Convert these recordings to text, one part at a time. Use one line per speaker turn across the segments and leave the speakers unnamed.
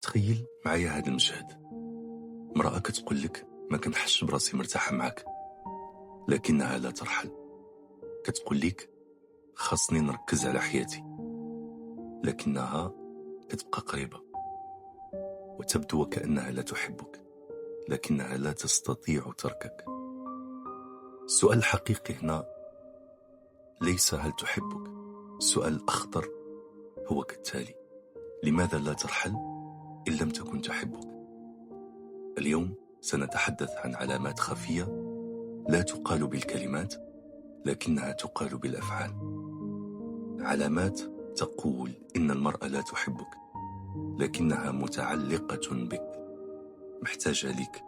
تخيل معايا هذا المشهد. امرأة كتقول لك ما كنحسش براسي مرتاحة معك، لكنها لا ترحل. كتقول لك خاصني نركز على حياتي، لكنها كتبقى قريبة. وتبدو وكأنها لا تحبك، لكنها لا تستطيع تركك. السؤال الحقيقي هنا ليس هل تحبك، السؤال الأخطر هو كالتالي: لماذا لا ترحل إن لم تكن تحبك؟ اليوم سنتحدث عن علامات خفية لا تقال بالكلمات، لكنها تقال بالأفعال. علامات تقول إن المرأة لا تحبك، لكنها متعلقة بك، محتاجة لك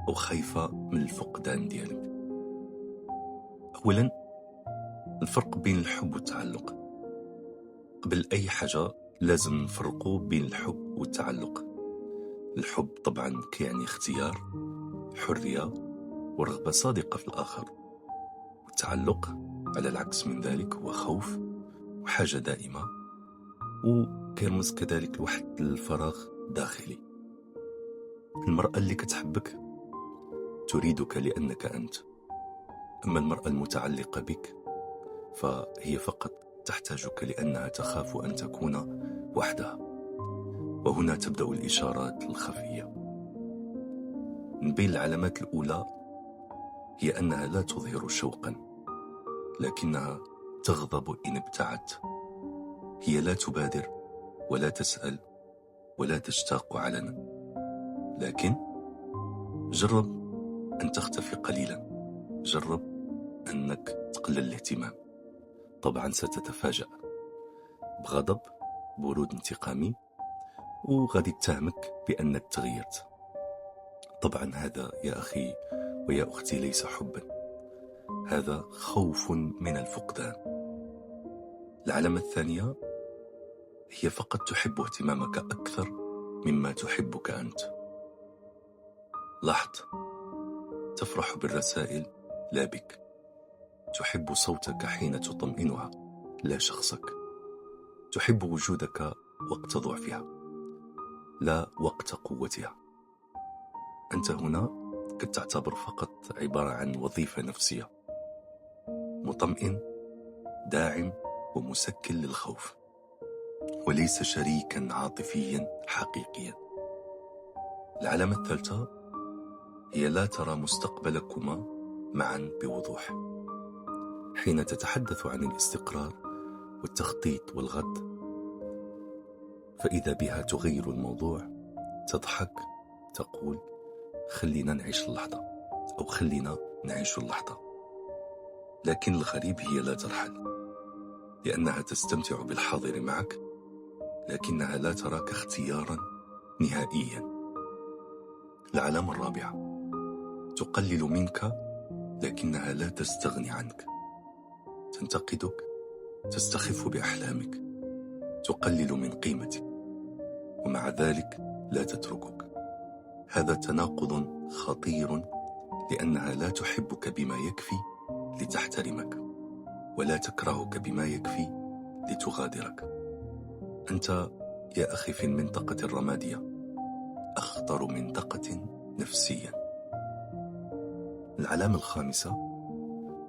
أو خايفة من الفقدان ديالك. أولا، الفرق بين الحب والتعلق. قبل أي حاجة لازم نفرقوا بين الحب والتعلق. الحب طبعا كيعني اختيار، حرية، ورغبة صادقة في الآخر. والتعلق على العكس من ذلك هو خوف وحاجة دائمة، وكيرمز كذلك لواحد الفراغ داخلي. المرأة اللي كتحبك تريدك لأنك أنت، أما المرأة المتعلقة بك فهي فقط تحتاجك لأنها تخاف أن تكون وحدها. وهنا تبدأ الإشارات الخفية. من بين العلامات الأولى هي أنها لا تظهر شوقا، لكنها تغضب إن ابتعدت. هي لا تبادر ولا تسأل ولا تشتاق علنا، لكن جرب أن تختفي قليلا، جرب أنك تقلل الاهتمام. طبعا ستتفاجأ بغضب، برود انتقامي، وغادي تتهمك بأنك تغيرت. طبعا هذا يا أخي ويا أختي ليس حبا، هذا خوف من الفقدان. العلامة الثانية هي فقط تحب اهتمامك أكثر مما تحبك أنت. لاحظ، تفرح بالرسائل لا بك، تحب صوتك حين تطمئنها لا شخصك، تحب وجودك وقت ضعفها لا وقت قوتها. أنت هنا كتعتبر فقط عبارة عن وظيفة نفسية، مطمئن، داعم، ومسكن للخوف، وليس شريكا عاطفيا حقيقيا. العلامة الثالثة هي لا ترى مستقبلكما معا بوضوح. حين تتحدث عن الاستقرار والتخطيط والغد، فإذا بها تغير الموضوع، تضحك، تقول خلينا نعيش اللحظة أو خلينا نعيش اللحظة. لكن الغريب هي لا ترحل، لأنها تستمتع بالحاضر معك، لكنها لا تراك اختيارا نهائيا. العلامة الرابعة، تقلل منك لكنها لا تستغني عنك. تنتقدك، تستخف بأحلامك، تقلل من قيمتك، ومع ذلك لا تتركك. هذا تناقض خطير، لأنها لا تحبك بما يكفي لتحترمك، ولا تكرهك بما يكفي لتغادرك. أنت يا أخي في المنطقة الرمادية، أخطر منطقة نفسيا. العلامة الخامسة،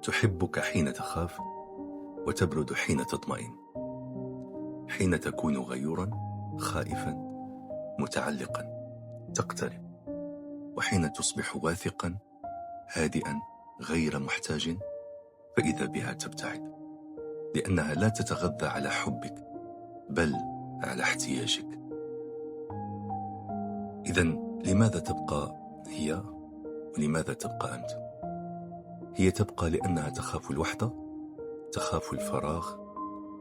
تحبك حين تخاف وتبرد حين تطمئن. حين تكون غيورا، خائفا، متعلقا، تقترب، وحين تصبح واثقا، هادئا، غير محتاج، فإذا بها تبتعد، لأنها لا تتغذى على حبك بل على احتياجك. إذن لماذا تبقى هي ولماذا تبقى أنت؟ هي تبقى لأنها تخاف الوحدة، تخاف الفراغ،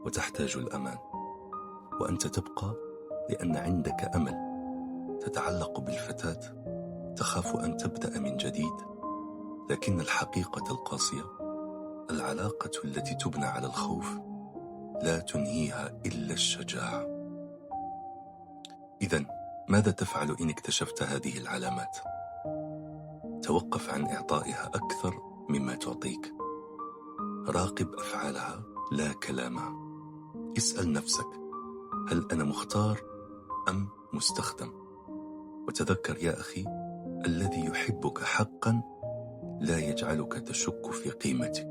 وتحتاج الأمان. وأنت تبقى لأن عندك أمل، تتعلق بالفتاة، تخاف أن تبدأ من جديد. لكن الحقيقة القاسية، العلاقة التي تبنى على الخوف لا تنهيها إلا الشجاعة. إذن ماذا تفعل إن اكتشفت هذه العلامات؟ توقف عن إعطائها أكثر مما تعطيك. راقب أفعالها لا كلامها. اسأل نفسك: هل أنا مختار أم مستخدم؟ وتذكر يا أخي، الذي يحبك حقا لا يجعلك تشك في قيمتك.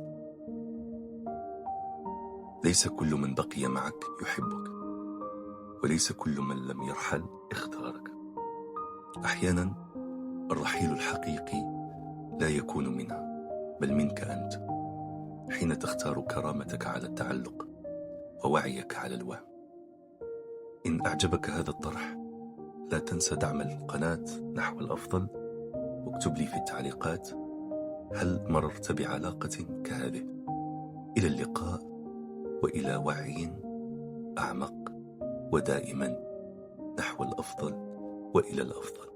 ليس كل من بقي معك يحبك، وليس كل من لم يرحل اختارك. أحيانا الرحيل الحقيقي لا يكون منها بل منك أنت، حين تختار كرامتك على التعلق ووعيك على الوهم. إن أعجبك هذا الطرح لا تنسى دعم القناة نحو الأفضل، واكتب لي في التعليقات هل مررت بعلاقة كهذه. إلى اللقاء، وإلى وعي أعمق، ودائما نحو الأفضل وإلى الأفضل.